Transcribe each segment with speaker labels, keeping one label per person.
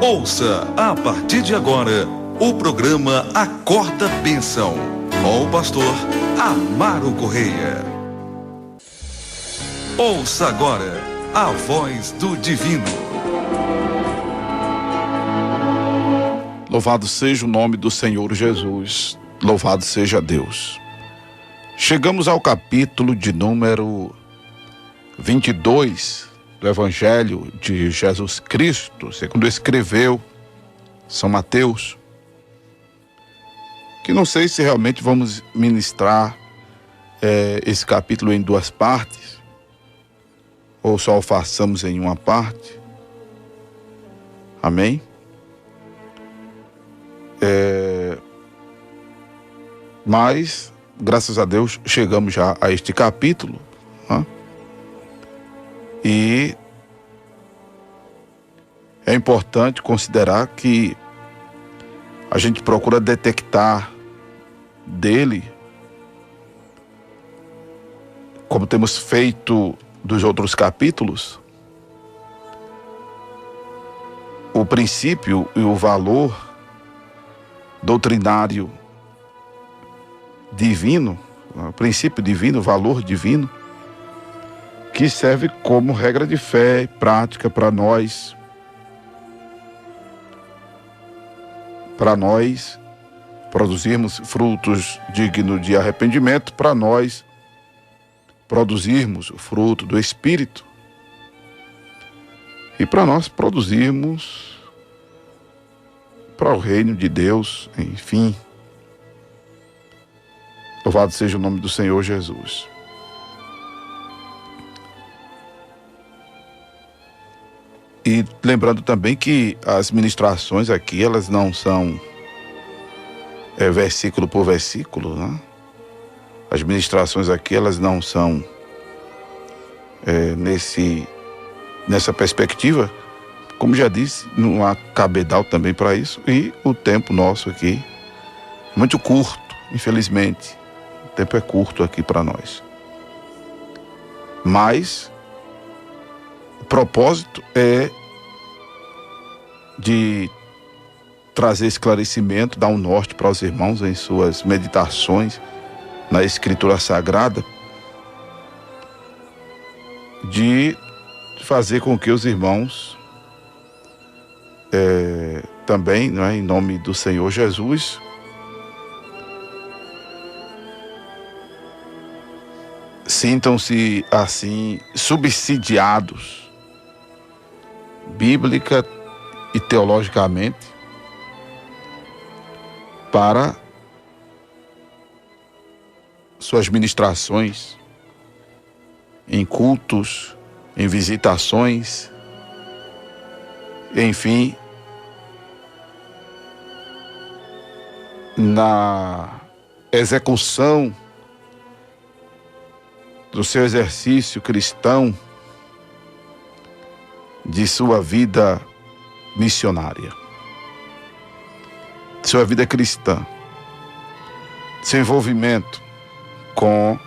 Speaker 1: Ouça a partir de agora o programa Acorda Bênção, com o pastor Amaro Correia. Ouça agora a voz do divino.
Speaker 2: Louvado seja o nome do Senhor Jesus, louvado seja Deus. Chegamos ao capítulo de número 22 do Evangelho de Jesus Cristo, segundo escreveu São Mateus, que não sei se realmente vamos ministrar esse capítulo em duas partes, ou só o façamos em uma parte. Amém? Mas, graças a Deus, chegamos já a este capítulo, né? E é importante considerar que a gente procura detectar dele, como temos feito dos outros capítulos, o princípio e o valor doutrinário divino, o princípio divino, o valor divino, que serve como regra de fé e prática para nós produzirmos frutos dignos de arrependimento, para nós produzirmos o fruto do Espírito e para nós produzirmos para o reino de Deus, enfim. Louvado seja o nome do Senhor Jesus. E lembrando também que as ministrações aqui, elas não são versículo por versículo, né? As ministrações aqui, elas não são nessa perspectiva. Como já disse, não há cabedal também para isso. E o tempo nosso aqui é muito curto, infelizmente. O tempo é curto aqui para nós. Mas o propósito é de trazer esclarecimento, dar um norte para os irmãos em suas meditações na Escritura Sagrada, de fazer com que os irmãos também, né, em nome do Senhor Jesus, sintam-se assim subsidiados bíblica e teologicamente para suas ministrações em cultos, em visitações, enfim, na execução do seu exercício cristão, de sua vida missionária, de sua vida cristã, de seu envolvimento com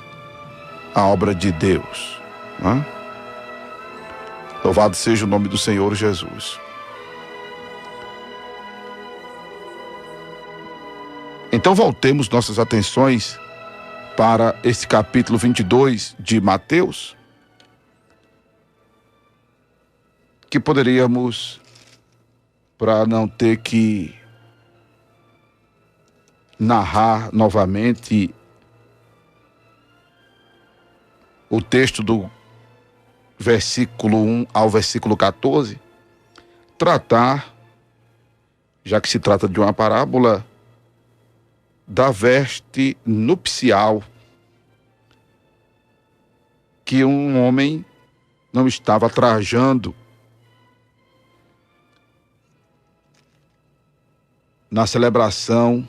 Speaker 2: a obra de Deus, né? Louvado seja o nome do Senhor Jesus. Então voltemos nossas atenções para esse capítulo 22 de Mateus, que poderíamos, para não ter que narrar novamente o texto do versículo 1 ao versículo 14, tratar, já que se trata de uma parábola, da veste nupcial que um homem não estava trajando na celebração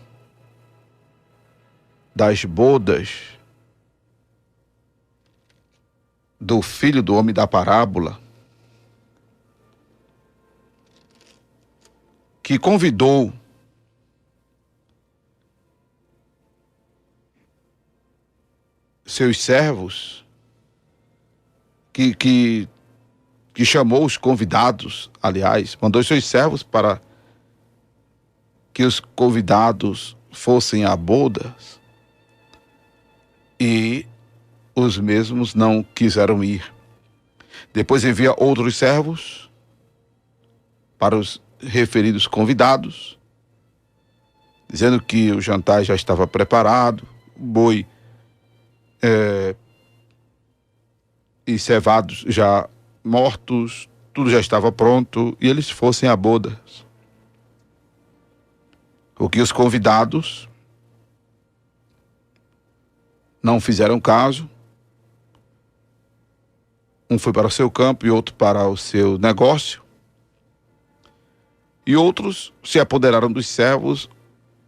Speaker 2: das bodas do filho do homem da parábola, que convidou seus servos, que que chamou os convidados, aliás, mandou seus servos para que os convidados fossem a bodas, e os mesmos não quiseram ir. Depois envia outros servos para os referidos convidados, dizendo que o jantar já estava preparado, o boi e cevados já mortos, tudo já estava pronto, e eles fossem a bodas. O que os convidados não fizeram caso. Um foi para o seu campo e outro para o seu negócio. E outros se apoderaram dos servos,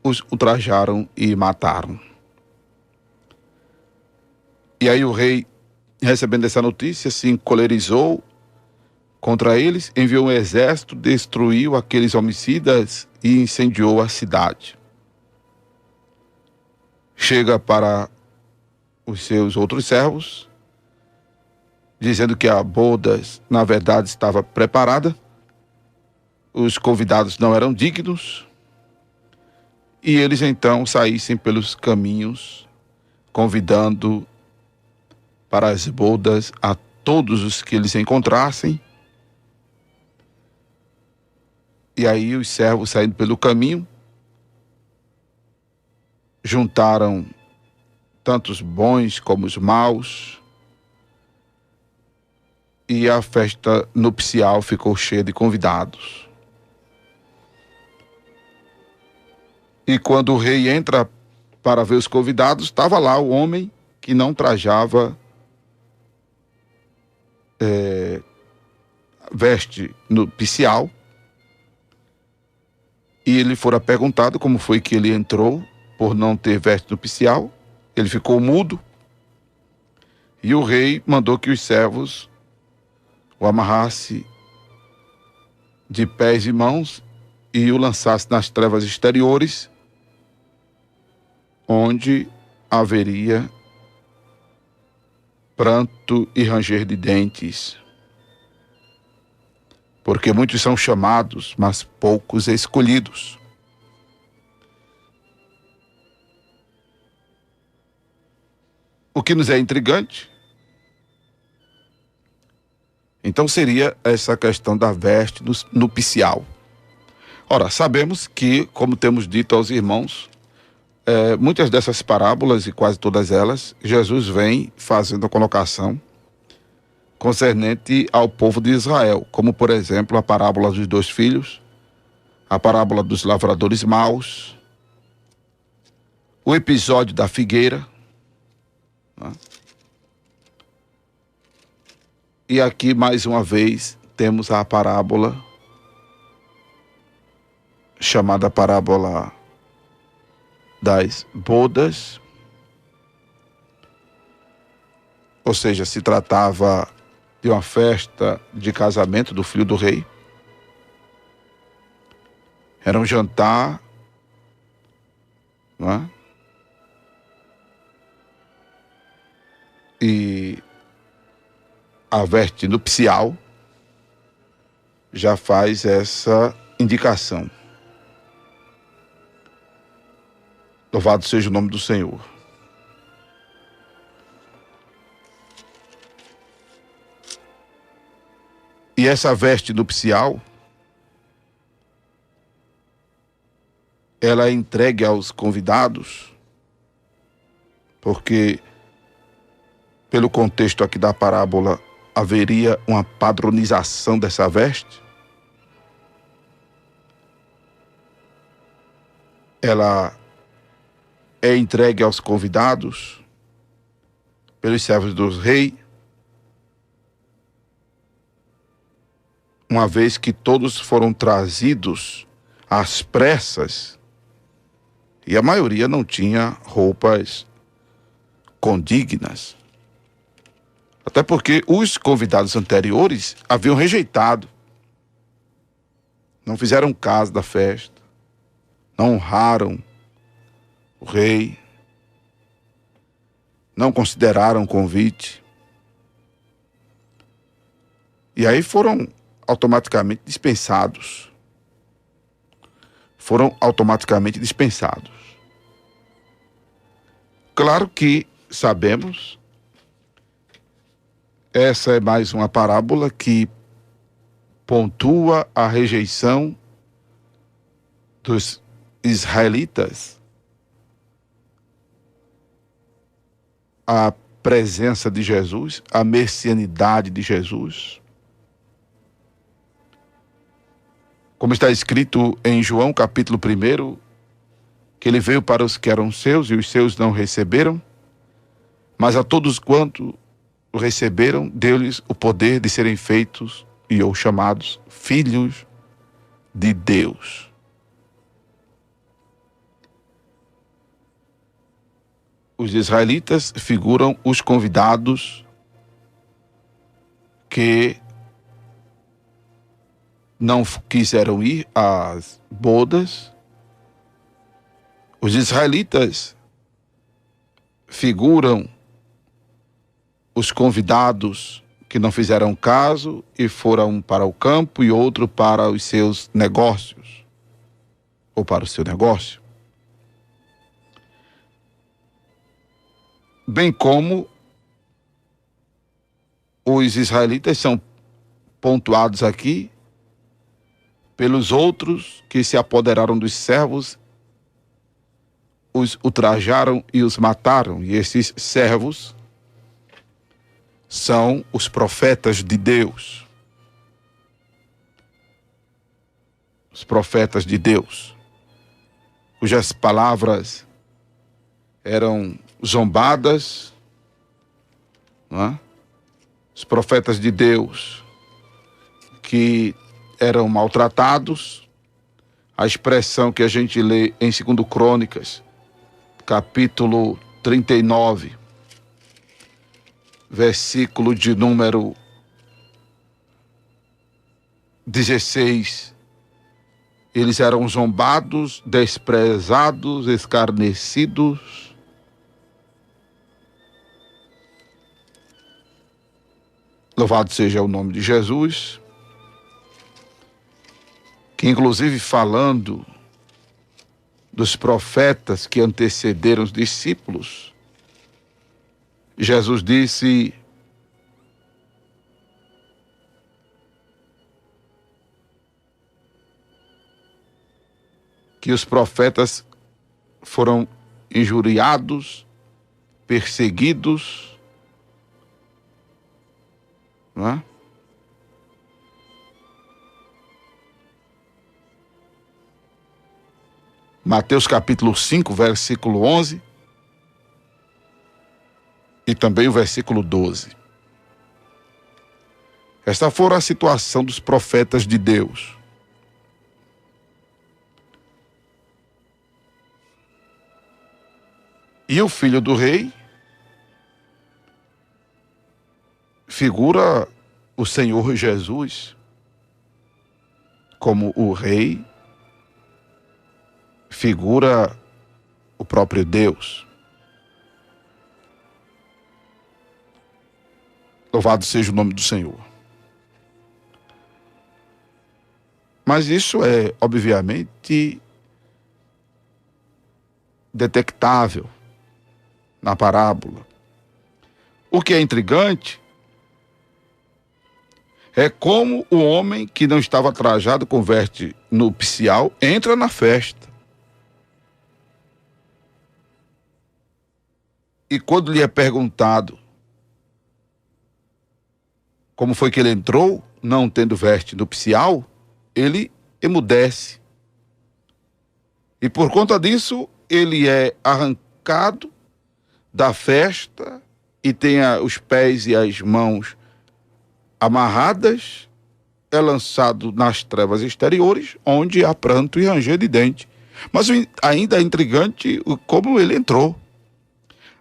Speaker 2: os ultrajaram e mataram. E aí o rei, recebendo essa notícia, se encolerizou contra eles, enviou um exército, destruiu aqueles homicidas e incendiou a cidade. Chega para os seus outros servos, dizendo que a bodas, na verdade, estava preparada, os convidados não eram dignos, e eles então saíssem pelos caminhos, convidando para as bodas a todos os que eles encontrassem. E aí os servos, saindo pelo caminho, juntaram tanto os bons como os maus, e a festa nupcial ficou cheia de convidados. E quando o rei entra para ver os convidados, estava lá o homem que não trajava veste nupcial. E ele fora perguntado como foi que ele entrou por não ter veste nupcial. Ele ficou mudo. E o rei mandou que os servos o amarrasse de pés e mãos e o lançasse nas trevas exteriores, onde haveria pranto e ranger de dentes. Porque muitos são chamados, mas poucos escolhidos. O que nos é intrigante, então, seria essa questão da veste nupcial. Ora, sabemos que, como temos dito aos irmãos, muitas dessas parábolas, e quase todas elas, Jesus vem fazendo a colocação concernente ao povo de Israel, como, por exemplo, a parábola dos 2 filhos, a parábola dos lavradores maus, o episódio da figueira, né? E aqui, mais uma vez, temos a parábola chamada parábola das bodas, ou seja, se tratava de uma festa de casamento do filho do rei. Era um jantar, não é? E a veste nupcial já faz essa indicação. Louvado seja o nome do Senhor. E essa veste nupcial, ela é entregue aos convidados, porque, pelo contexto aqui da parábola, haveria uma padronização dessa veste. Ela é entregue aos convidados pelos servos do rei, uma vez que todos foram trazidos às pressas e a maioria não tinha roupas condignas. Até porque os convidados anteriores haviam rejeitado, não fizeram caso da festa, não honraram o rei, não consideraram o convite. E aí foram automaticamente dispensados. Foram automaticamente dispensados. Claro que sabemos, essa é mais uma parábola que pontua a rejeição dos israelitas à presença de Jesus, à messianidade de Jesus. Como está escrito em João, capítulo 1, que ele veio para os que eram seus e os seus não receberam, mas a todos quanto o receberam, deu-lhes o poder de serem feitos ou chamados filhos de Deus. Os israelitas figuram os convidados que não quiseram ir às bodas. Os israelitas figuram os convidados que não fizeram caso e foram para o campo e outro para os seus negócios, ou para o seu negócio. Bem como os israelitas são pontuados aqui pelos outros que se apoderaram dos servos, os ultrajaram e os mataram. E esses servos são os profetas de Deus. Os profetas de Deus, cujas palavras eram zombadas, não é? Os profetas de Deus que eram maltratados. A expressão que a gente lê em 2 Crônicas, capítulo 39, versículo de número 16. Eles eram zombados, desprezados, escarnecidos. Louvado seja o nome de Jesus. Que inclusive falando dos profetas que antecederam os discípulos, Jesus disse: que os profetas foram injuriados, perseguidos, não é? Mateus capítulo 5, versículo 11 e também o versículo 12. Esta foi a situação dos profetas de Deus. E o filho do rei figura o Senhor Jesus como o rei, figura o próprio Deus. Louvado seja o nome do Senhor. Mas isso é, obviamente, detectável na parábola. O que é intrigante é como o homem que não estava trajado com veste nupcial entra na festa. E quando lhe é perguntado como foi que ele entrou, não tendo veste nupcial, ele emudece. E por conta disso, ele é arrancado da festa e tem os pés e as mãos amarradas, é lançado nas trevas exteriores, onde há pranto e ranger de dente. Mas ainda é intrigante como ele entrou.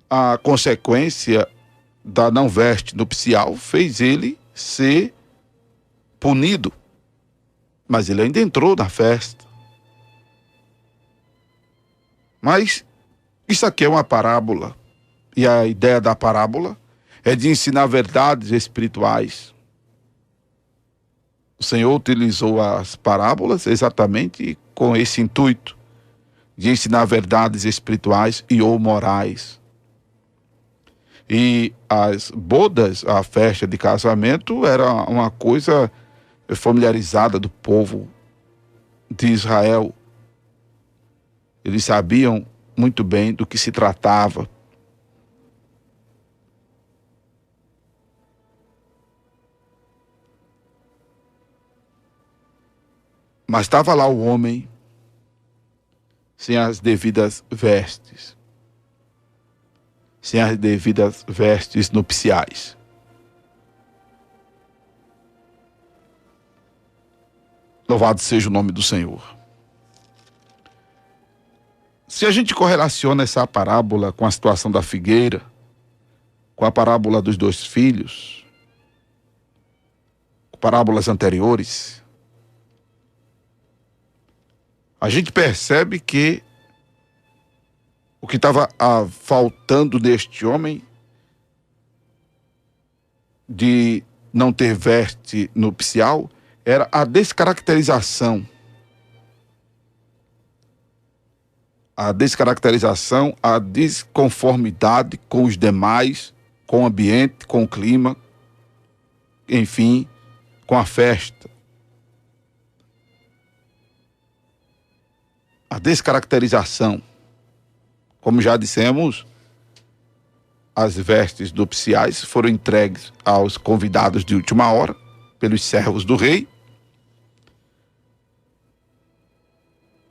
Speaker 2: A consequência da não veste nupcial fez ele ser punido. Mas ele ainda entrou na festa. Mas isso aqui é uma parábola. E a ideia da parábola é de ensinar verdades espirituais. O Senhor utilizou as parábolas exatamente com esse intuito de ensinar verdades espirituais e ou morais. E as bodas, a festa de casamento, era uma coisa familiarizada do povo de Israel. Eles sabiam muito bem do que se tratava. Mas estava lá o homem sem as devidas vestes. Sem as devidas vestes nupciais. Louvado seja o nome do Senhor. Se a gente correlaciona essa parábola com a situação da figueira, com a parábola dos 2 filhos, com parábolas anteriores, a gente percebe que o que estava faltando neste homem de não ter veste nupcial era a descaracterização. A descaracterização, a desconformidade com os demais, com o ambiente, com o clima, enfim, com a festa. A descaracterização. Como já dissemos, as vestes nupciais foram entregues aos convidados de última hora, pelos servos do rei.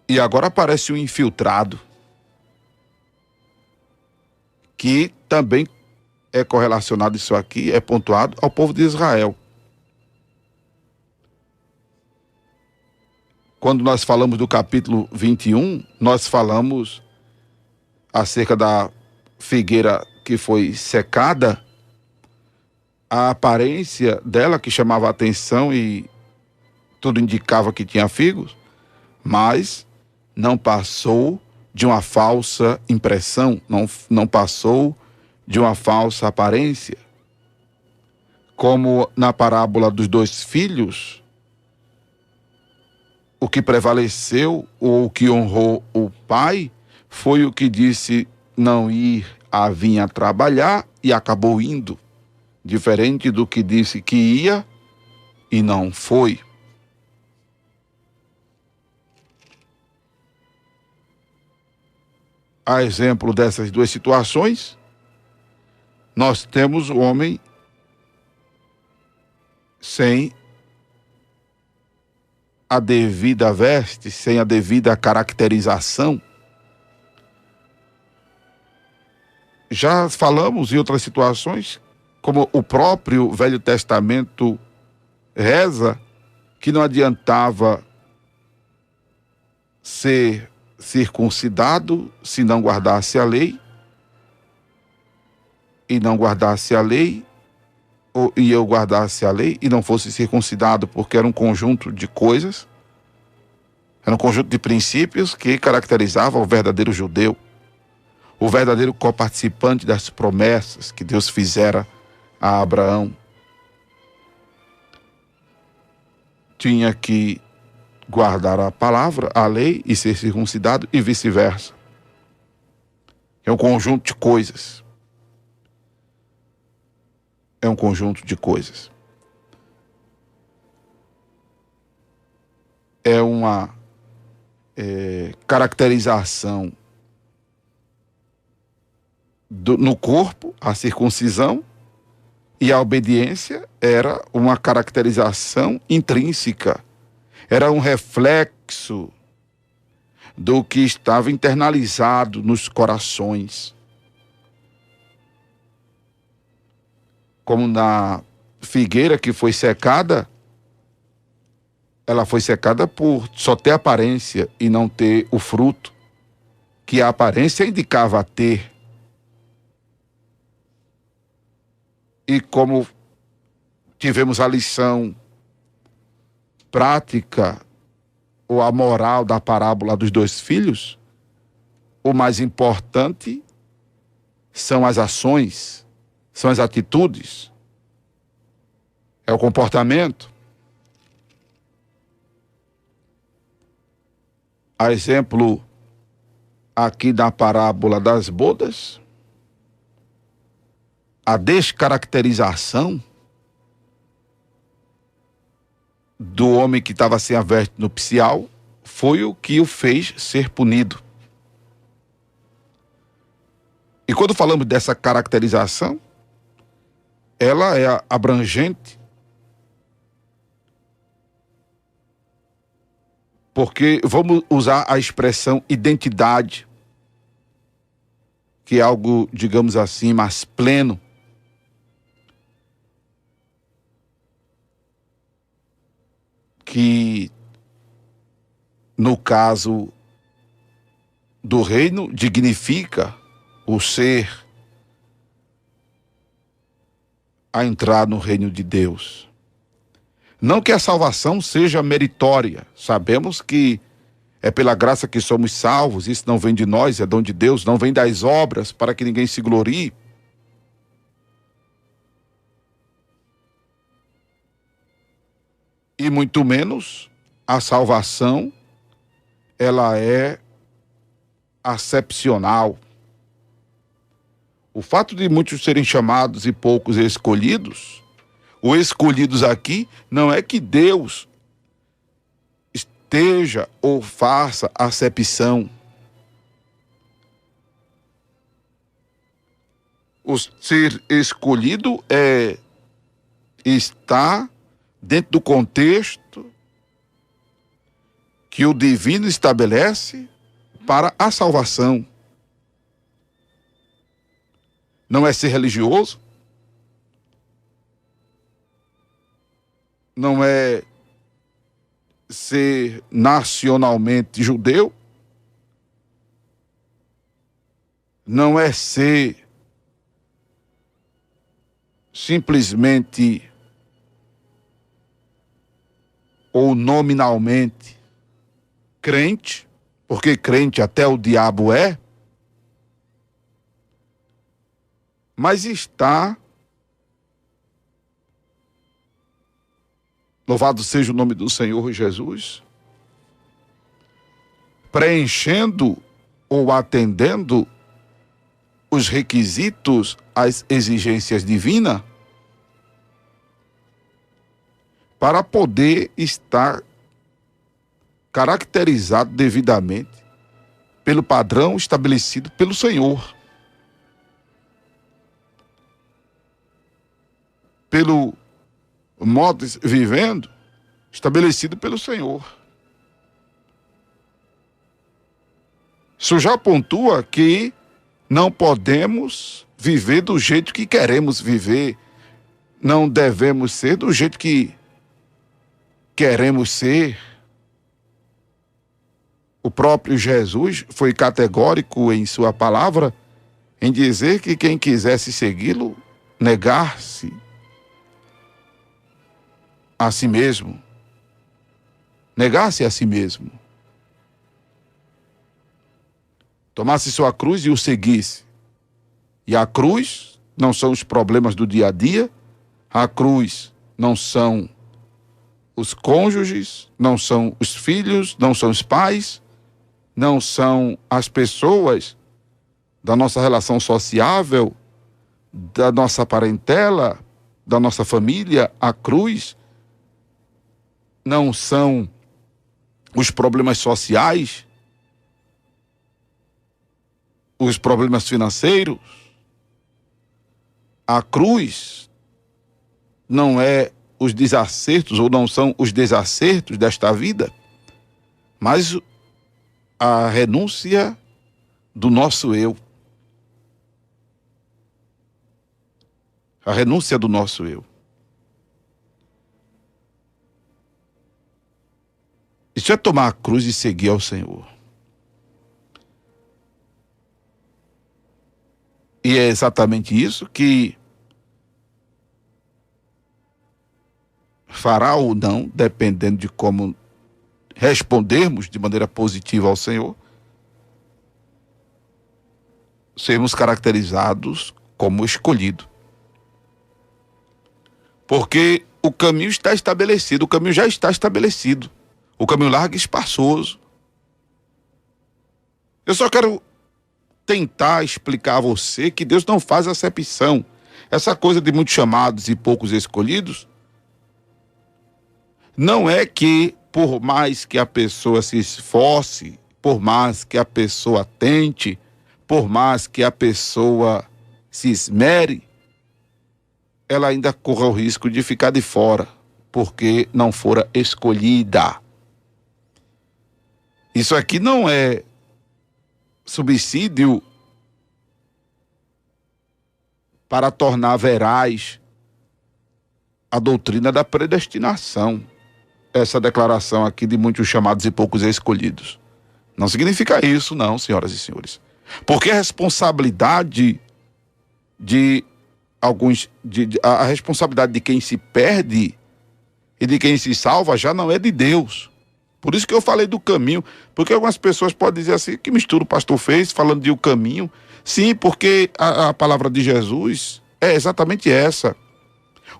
Speaker 2: E agora aparece um infiltrado, que também é correlacionado, isso aqui é pontuado, ao povo de Israel. Quando nós falamos do capítulo 21, nós falamos acerca da figueira que foi secada, a aparência dela que chamava a atenção e tudo indicava que tinha figos, mas não passou de uma falsa impressão, não passou de uma falsa aparência. Como na parábola dos 2 filhos, o que prevaleceu ou o que honrou o pai foi o que disse não ir à vinha trabalhar e acabou indo, diferente do que disse que ia e não foi. A exemplo dessas 2 situações, nós temos o homem sem a devida veste, sem a devida caracterização. Já falamos em outras situações, como o próprio Velho Testamento reza, que não adiantava ser circuncidado se não guardasse a lei, e não guardasse a lei, e eu guardasse a lei e não fosse circuncidado, porque era um conjunto de coisas, era um conjunto de princípios que caracterizava o verdadeiro judeu, o verdadeiro coparticipante das promessas que Deus fizera a Abraão. Tinha que guardar a palavra, a lei, e ser circuncidado e vice-versa. É um conjunto de coisas. É um conjunto de coisas. É uma caracterização no corpo, a circuncisão, e a obediência era uma caracterização intrínseca. Era um reflexo do que estava internalizado nos corações. Como na figueira que foi secada, ela foi secada por só ter aparência e não ter o fruto, que a aparência indicava ter. E como tivemos a lição prática, ou a moral da parábola dos 2 filhos, o mais importante são as ações, são as atitudes, é o comportamento. A exemplo aqui da parábola das bodas, a descaracterização do homem que estava sem a veste nupcial foi o que o fez ser punido. E quando falamos dessa caracterização, ela é abrangente, porque vamos usar a expressão identidade, que é algo, digamos assim, mais pleno. Que, no caso do reino, dignifica o ser a entrar no reino de Deus. Não que a salvação seja meritória. Sabemos que é pela graça que somos salvos. Isso não vem de nós, é dom de Deus. Não vem das obras para que ninguém se glorie. E muito menos a salvação, ela é acepcional. O fato de muitos serem chamados e poucos escolhidos, o escolhidos aqui não é que Deus esteja ou faça acepção. O ser escolhido é estar dentro do contexto que o divino estabelece para a salvação. Não é ser religioso, não é ser nacionalmente judeu, não é ser simplesmente ou nominalmente crente, porque crente até o diabo é, mas está, louvado seja o nome do Senhor Jesus, preenchendo ou atendendo os requisitos, as exigências divinas, para poder estar caracterizado devidamente pelo padrão estabelecido pelo Senhor. Pelo modo vivendo estabelecido pelo Senhor. Isso já pontua que não podemos viver do jeito que queremos viver, não devemos ser do jeito que queremos ser. O próprio Jesus foi categórico em sua palavra em dizer que quem quisesse segui-lo, negar-se a si mesmo. Negar-se a si mesmo. Tomasse sua cruz e o seguisse. E a cruz não são os problemas do dia a dia, a cruz não são os cônjuges, não são os filhos, não são os pais, não são as pessoas da nossa relação sociável, da nossa parentela, da nossa família. A cruz não são os problemas sociais, os problemas financeiros. A cruz não é os desacertos, ou não são os desacertos desta vida, mas a renúncia do nosso eu. A renúncia do nosso eu. Isso é tomar a cruz e seguir ao Senhor. E é exatamente isso que fará ou não, dependendo de como respondermos de maneira positiva ao Senhor, sermos caracterizados como escolhido. Porque o caminho está estabelecido, o caminho já está estabelecido. O caminho largo e espaçoso. Eu só quero tentar explicar a você que Deus não faz acepção. Essa coisa de muitos chamados e poucos escolhidos, não é que por mais que a pessoa se esforce, por mais que a pessoa tente, por mais que a pessoa se esmere, ela ainda corra o risco de ficar de fora, porque não fora escolhida. Isso aqui não é subsídio para tornar veraz a doutrina da predestinação. Essa declaração aqui de muitos chamados e poucos escolhidos. Não significa isso, não, senhoras e senhores. Porque a responsabilidade de alguns, a responsabilidade de quem se perde e de quem se salva já não é de Deus. Por isso que eu falei do caminho, porque algumas pessoas podem dizer assim, que mistura o pastor fez falando de o caminho. Sim, porque a palavra de Jesus é exatamente essa.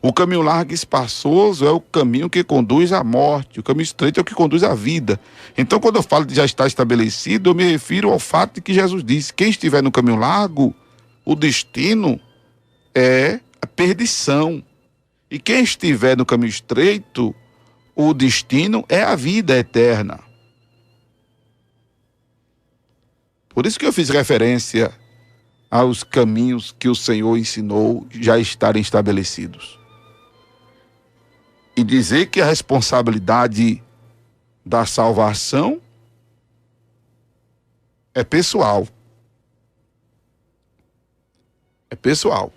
Speaker 2: O caminho largo e espaçoso é o caminho que conduz à morte, o caminho estreito é o que conduz à vida. Então, quando eu falo de já estar estabelecido, eu me refiro ao fato de que Jesus disse, quem estiver no caminho largo, o destino é a perdição. E quem estiver no caminho estreito, o destino é a vida eterna. Por isso que eu fiz referência aos caminhos que o Senhor ensinou já estarem estabelecidos. E dizer que a responsabilidade da salvação é pessoal. É pessoal.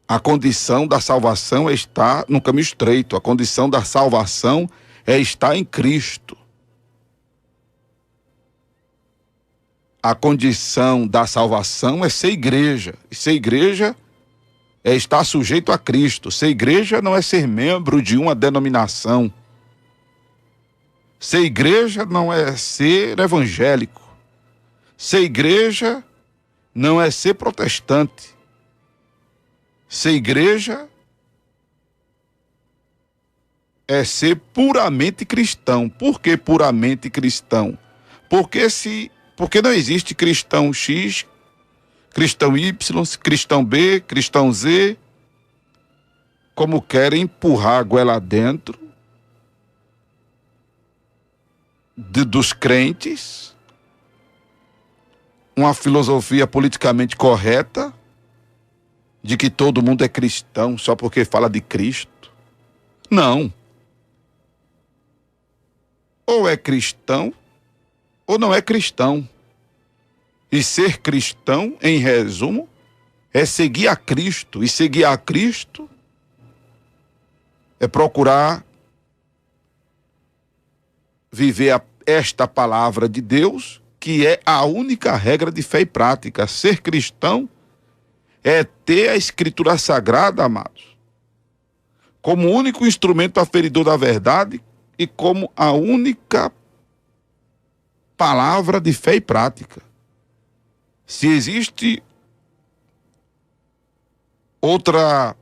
Speaker 2: A condição da salvação é estar no caminho estreito. A condição da salvação é estar em Cristo. A condição da salvação é ser igreja. E ser igreja é estar sujeito a Cristo. Ser igreja não é ser membro de uma denominação. Ser igreja não é ser evangélico. Ser igreja não é ser protestante. Ser igreja é ser puramente cristão. Por que puramente cristão? Porque não existe cristão X, cristão Y, cristão B, cristão Z, como querem empurrar a goela dentro dos crentes, uma filosofia politicamente correta, de que todo mundo é cristão só porque fala de Cristo. Não. Ou é cristão, ou não é cristão. E ser cristão, em resumo, é seguir a Cristo. E seguir a Cristo é procurar viver esta palavra de Deus, que é a única regra de fé e prática. Ser cristão é ter a Escritura Sagrada, amados, como único instrumento aferidor da verdade e como a única palavra de fé e prática. Se existe outra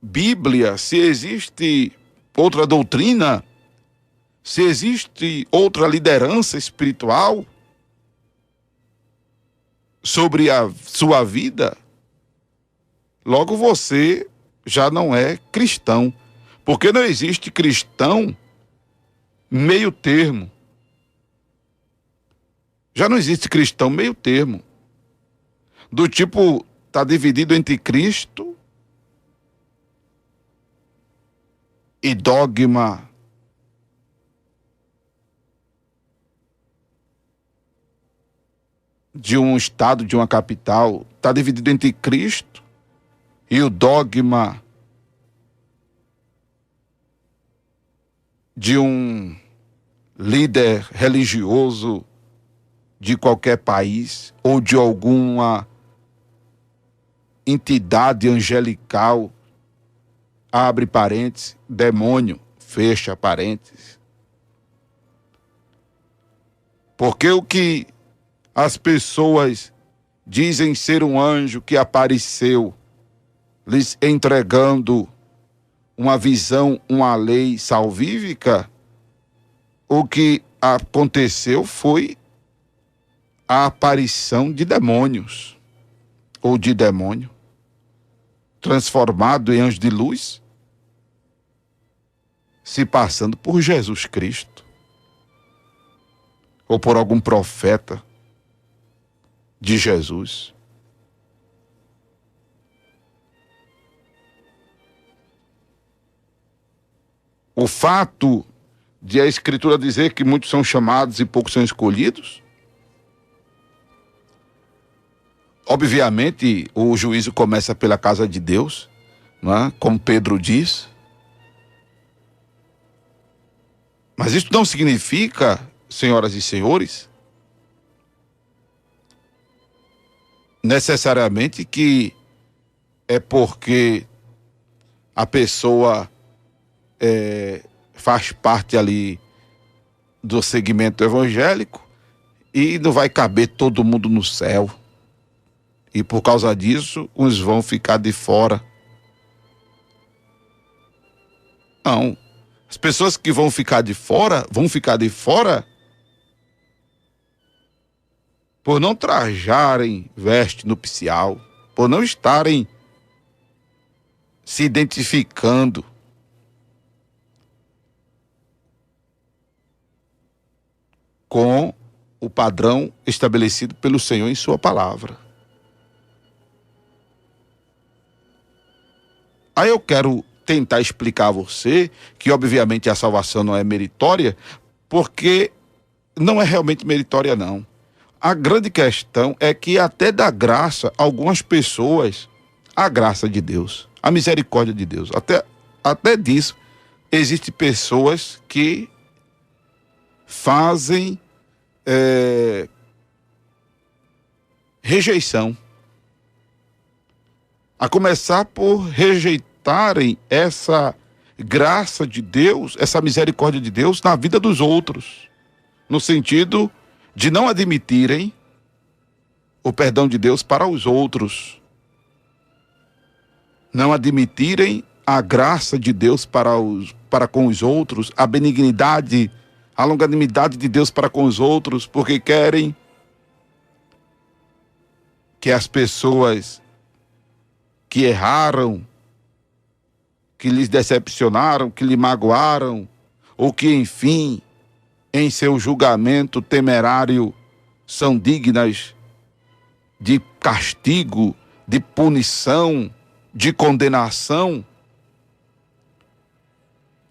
Speaker 2: Bíblia, se existe outra doutrina, se existe outra liderança espiritual sobre a sua vida, logo você já não é cristão. Porque não existe cristão meio termo. Já não existe cristão meio termo. Do tipo, está dividido entre Cristo e dogma de um estado, de uma capital. Está dividido entre Cristo e o dogma de um líder religioso de qualquer país ou de alguma entidade angelical, abre parênteses, demônio, fecha parênteses. Porque o que as pessoas dizem ser um anjo que apareceu, lhes entregando uma visão, uma lei salvífica, o que aconteceu foi a aparição de demônios, ou de demônio, transformado em anjo de luz, se passando por Jesus Cristo, ou por algum profeta de Jesus. O fato de a Escritura dizer que muitos são chamados e poucos são escolhidos, obviamente o juízo começa pela casa de Deus, não é? Como Pedro diz. Mas isso não significa, senhoras e senhores, necessariamente que é porque a pessoa faz parte ali do segmento evangélico e não vai caber todo mundo no céu. E por causa disso, uns vão ficar de fora. Não. As pessoas que vão ficar de fora por não trajarem veste nupcial, por não estarem se identificando com o padrão estabelecido pelo Senhor em sua palavra. Aí eu quero tentar explicar a você que obviamente a salvação não é meritória, porque não é realmente meritória não. A grande questão é que até da graça, algumas pessoas, a graça de Deus, a misericórdia de Deus, até disso, existem pessoas que fazem rejeição. A começar por rejeitarem essa graça de Deus, essa misericórdia de Deus na vida dos outros, no sentido de não admitirem o perdão de Deus para os outros, não admitirem a graça de Deus para com os outros, a benignidade, a longanimidade de Deus para com os outros, porque querem que as pessoas que erraram, que lhes decepcionaram, que lhe magoaram, ou que, enfim, em seu julgamento temerário, são dignas de castigo, de punição, de condenação.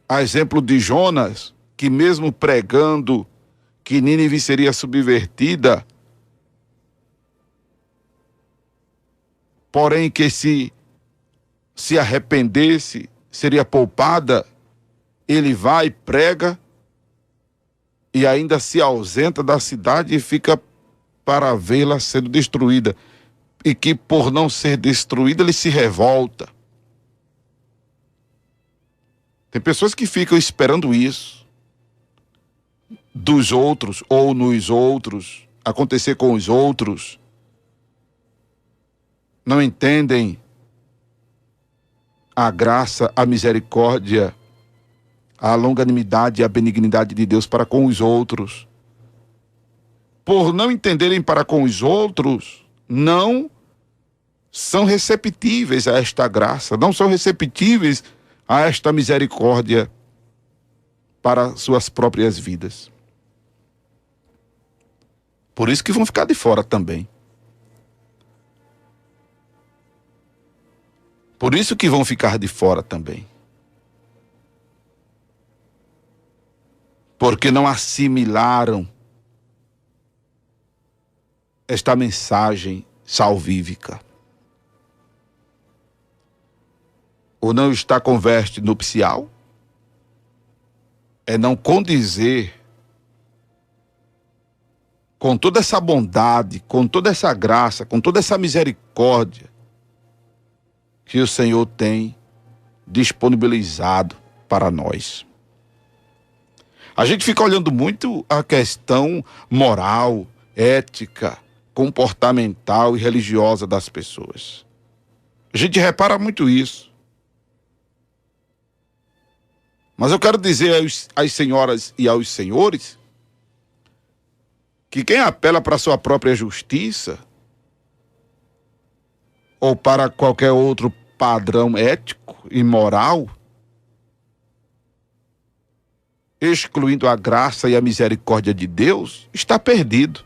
Speaker 2: A exemplo de Jonas, que mesmo pregando que Nínive seria subvertida, porém que se arrependesse, seria poupada, ele vai, prega, e ainda se ausenta da cidade e fica para vê-la sendo destruída. E que por não ser destruída, ele se revolta. Tem pessoas que ficam esperando isso dos outros ou nos outros, acontecer com os outros. Não entendem a graça, a misericórdia, a longanimidade e a benignidade de Deus para com os outros. Por não entenderem para com os outros, não são receptíveis a esta graça, não são receptíveis a esta misericórdia para suas próprias vidas. Por isso que vão ficar de fora também. Por isso que vão ficar de fora também. Porque não assimilaram esta mensagem salvífica. Ou não está com veste nupcial, é não condizer com toda essa bondade, com toda essa graça, com toda essa misericórdia que o Senhor tem disponibilizado para nós. A gente fica olhando muito a questão moral, ética, comportamental e religiosa das pessoas. A gente repara muito isso. Mas eu quero dizer às senhoras e aos senhores que quem apela para sua própria justiça ou para qualquer outro padrão ético e moral, excluindo a graça e a misericórdia de Deus, está perdido.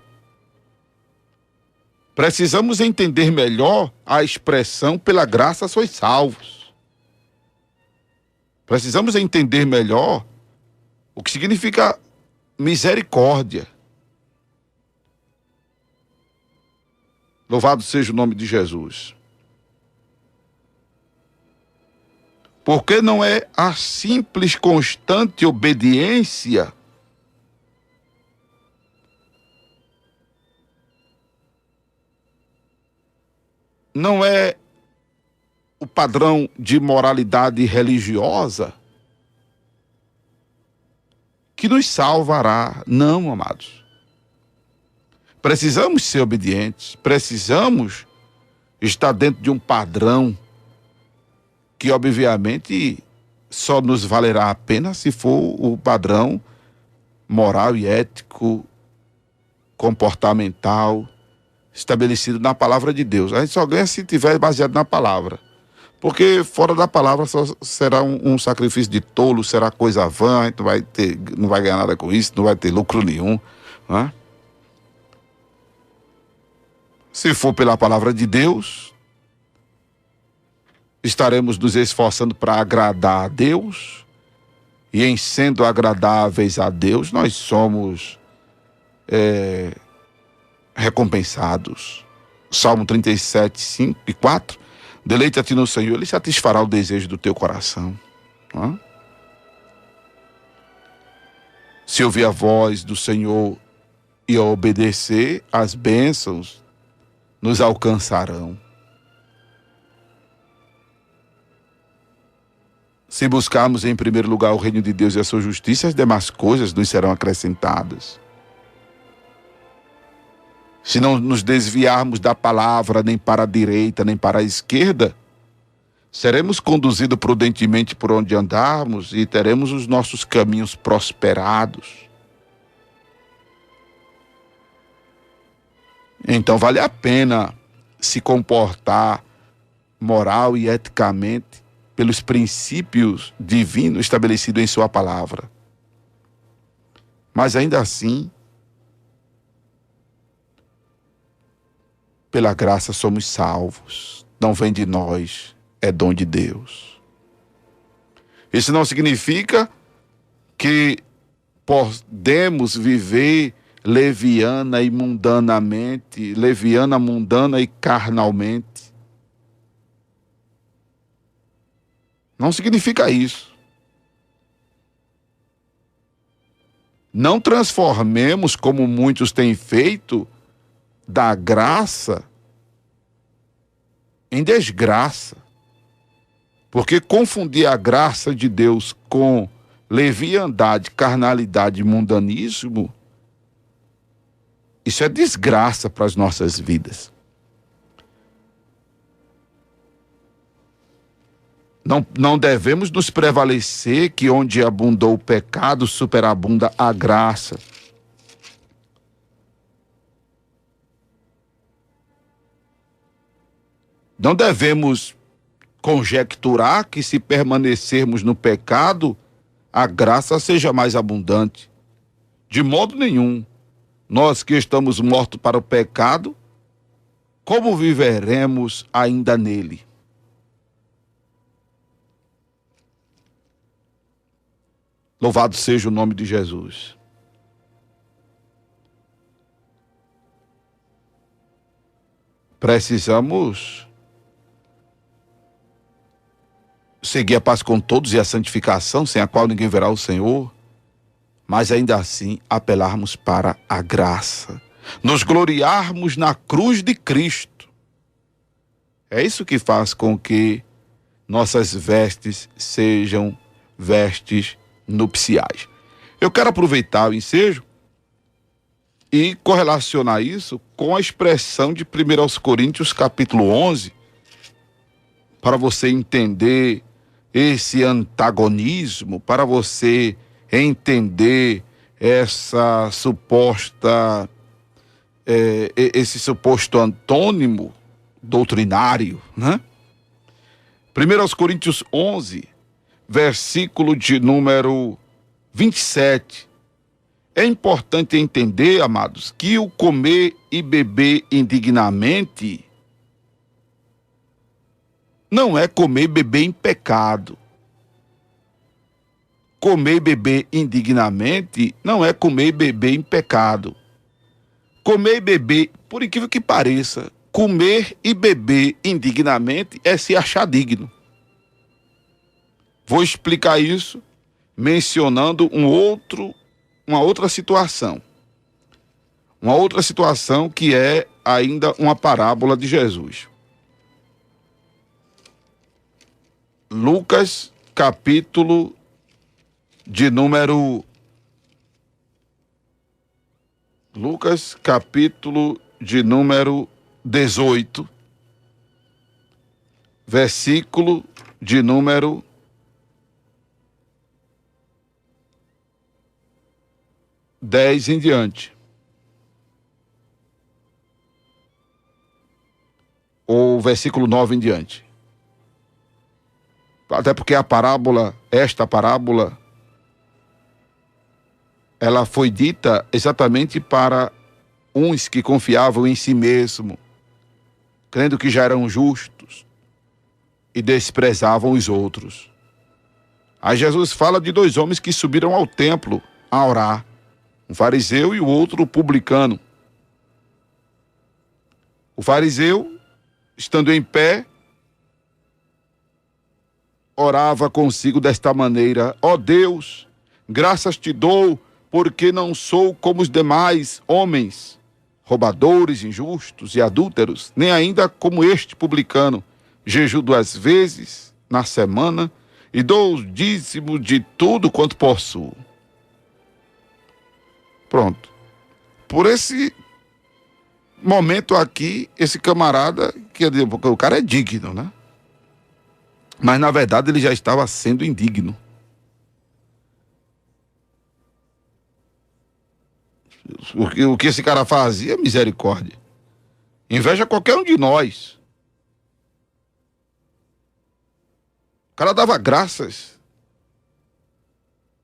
Speaker 2: Precisamos entender melhor a expressão "pela graça sois salvos". Precisamos entender melhor o que significa misericórdia. Louvado seja o nome de Jesus. Porque não é a simples, constante obediência não é o padrão de moralidade religiosa que nos salvará. Não, amados. Precisamos ser obedientes, precisamos estar dentro de um padrão que, obviamente, só nos valerá a pena se for o padrão moral e ético, comportamental, estabelecido na palavra de Deus. A gente só ganha se tiver baseado na palavra. Porque fora da palavra só será um sacrifício de tolo, será coisa vã, a gente não vai ganhar nada com isso, não vai ter lucro nenhum. Né? Se for pela palavra de Deus, estaremos nos esforçando para agradar a Deus, e em sendo agradáveis a Deus, nós somos recompensados. Salmo 37, 5 e 4. Deleita-te no Senhor, Ele satisfará o desejo do teu coração. Não é? Se ouvir a voz do Senhor e obedecer, as bênçãos nos alcançarão. Se buscarmos em primeiro lugar o reino de Deus e a sua justiça, as demais coisas nos serão acrescentadas. Se não nos desviarmos da palavra, nem para a direita, nem para a esquerda, seremos conduzidos prudentemente por onde andarmos e teremos os nossos caminhos prosperados. Então vale a pena se comportar moral e eticamente pelos princípios divinos estabelecidos em sua palavra. Mas ainda assim, pela graça somos salvos. Não vem de nós, é dom de Deus. Isso não significa que podemos viver leviana e mundanamente, leviana, mundana e carnalmente. Não significa isso. Não transformemos, como muitos têm feito, da graça em desgraça. Porque confundir a graça de Deus com leviandade, carnalidade e mundanismo, isso é desgraça para as nossas vidas. Não devemos nos prevalecer que onde abundou o pecado, superabunda a graça. Não devemos conjecturar que se permanecermos no pecado, a graça seja mais abundante. De modo nenhum. Nós que estamos mortos para o pecado, como viveremos ainda nele? Louvado seja o nome de Jesus. Precisamos seguir a paz com todos e a santificação, sem a qual ninguém verá o Senhor, mas ainda assim apelarmos para a graça, nos gloriarmos na cruz de Cristo. É isso que faz com que nossas vestes sejam vestes nupciais. Eu quero aproveitar o ensejo e correlacionar isso com a expressão de 1 Coríntios capítulo 11, para você entender esse antagonismo, para você entender essa suposta esse suposto antônimo doutrinário, né? 1 Coríntios 11, versículo de número 27. É importante entender, amados, que o comer e beber indignamente não é comer e beber em pecado. Comer e beber indignamente não é comer e beber em pecado. Comer e beber, por incrível que pareça, comer e beber indignamente é se achar digno. Vou explicar isso mencionando uma outra situação. Uma outra situação que é ainda uma parábola de Jesus. Lucas, capítulo de número 18, versículo de número 10 em diante. Ou versículo 9 em diante. Até porque esta parábola, ela foi dita exatamente para uns que confiavam em si mesmo, crendo que já eram justos e desprezavam os outros. Aí Jesus fala de dois homens que subiram ao templo a orar, um fariseu e o outro publicano. O fariseu, estando em pé, orava consigo desta maneira: ó Deus, graças te dou, porque não sou como os demais homens, roubadores, injustos e adúlteros, nem ainda como este publicano. Jejuo 2 vezes na semana e dou o dízimo de tudo quanto possuo. Pronto. Por esse momento aqui, esse camarada, porque o cara é digno, né? Mas na verdade ele já estava sendo indigno. O que esse cara fazia, misericórdia. Inveja qualquer um de nós. O cara dava graças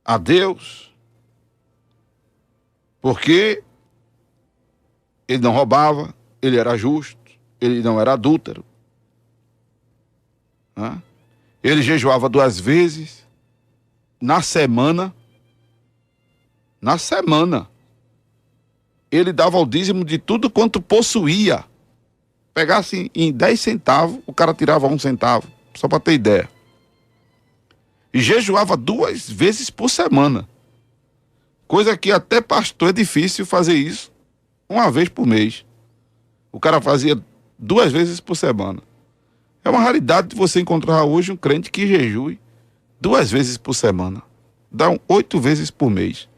Speaker 2: a Deus, porque ele não roubava, ele era justo, ele não era adúltero. Né? Ele jejuava 2 vezes na semana. Na semana. Ele dava o dízimo de tudo quanto possuía. Pegasse em 10 centavos, o cara tirava 1 centavo, só para ter ideia. E jejuava 2 vezes por semana. Coisa que até pastor é difícil fazer isso 1 vez por mês. O cara fazia 2 vezes por semana. É uma raridade de você encontrar hoje um crente que jejue 2 vezes por semana. Dá 8 vezes por mês.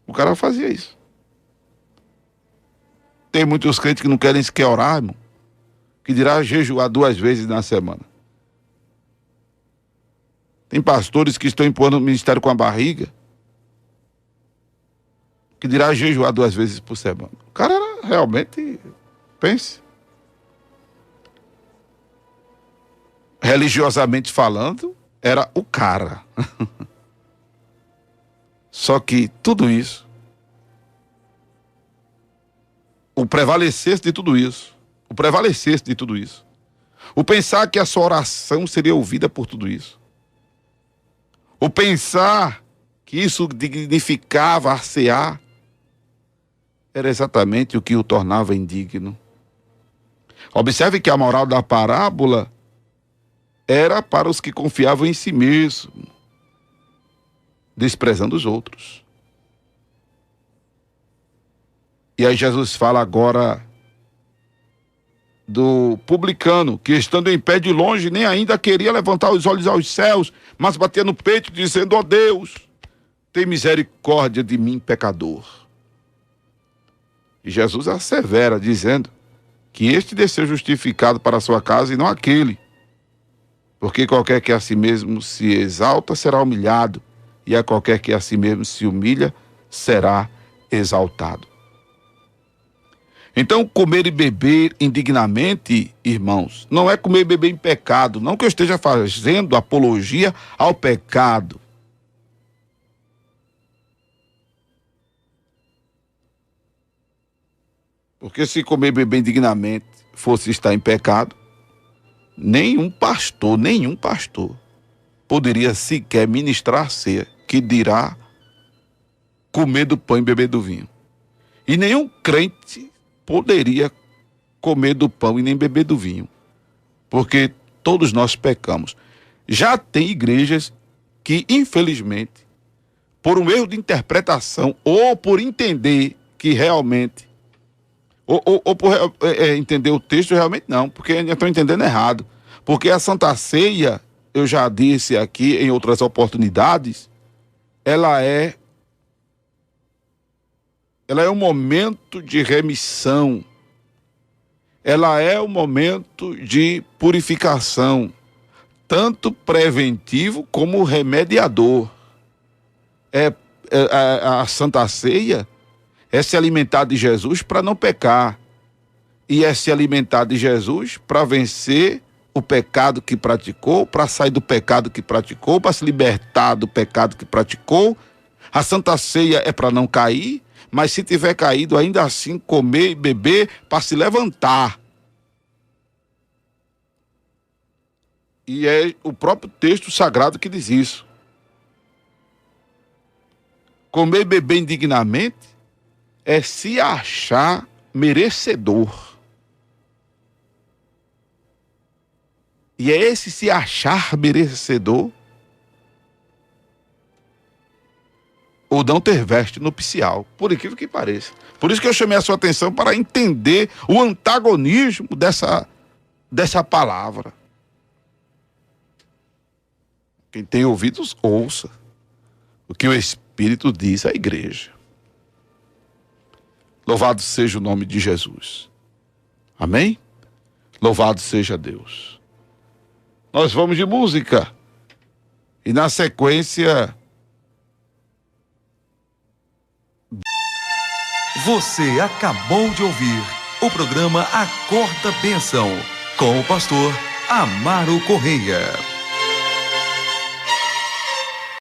Speaker 2: O cara fazia isso. Tem muitos crentes que não querem sequer orar, irmão, que dirá jejuar 2 vezes na semana. Tem pastores que estão empurrando o ministério com a barriga, que dirá jejuar 2 vezes por semana. O cara era realmente, pense, religiosamente falando, era o cara. Só que tudo isso, o prevalecer de tudo isso, o pensar que a sua oração seria ouvida por tudo isso, o pensar que isso dignificava arcear, era exatamente o que o tornava indigno. Observe que a moral da parábola era para os que confiavam em si mesmo, desprezando os outros. E aí Jesus fala agora do publicano, que estando em pé de longe, nem ainda queria levantar os olhos aos céus, mas batia no peito, dizendo: ó Deus, tem misericórdia de mim, pecador. E Jesus assevera, dizendo que este desceu justificado para a sua casa e não aquele. Porque qualquer que a si mesmo se exalta será humilhado, e a qualquer que a si mesmo se humilha será exaltado. Então, comer e beber indignamente, irmãos, não é comer e beber em pecado. Não que eu esteja fazendo apologia ao pecado. Porque se comer e beber indignamente fosse estar em pecado, nenhum pastor poderia sequer ministrar a ceia, que dirá comer do pão e beber do vinho. E nenhum crente poderia comer do pão e nem beber do vinho, porque todos nós pecamos. Já tem igrejas que, infelizmente, por um erro de interpretação ou por entender que realmente, ou por entender o texto, realmente não, porque ainda estão entendendo errado. Porque a Santa Ceia, eu já disse aqui em outras oportunidades, ela é um momento de remissão, ela é um momento de purificação, tanto preventivo como remediador. A Santa Ceia é se alimentar de Jesus para não pecar, e é se alimentar de Jesus para vencer o pecado que praticou, para sair do pecado que praticou, para se libertar do pecado que praticou. A Santa Ceia é para não cair, mas se tiver caído, ainda assim comer e beber para se levantar. E é o próprio texto sagrado que diz isso. Comer e beber indignamente é se achar merecedor. E é esse se achar merecedor ou não ter veste nupcial, por incrível que pareça. Por isso que eu chamei a sua atenção para entender o antagonismo dessa palavra. Quem tem ouvidos, ouça o que o Espírito diz à igreja. Louvado seja o nome de Jesus. Amém? Louvado seja Deus. Nós vamos de música. E na sequência...
Speaker 1: Você acabou de ouvir o programa Acorda Bênção, com o pastor Amaro Correia.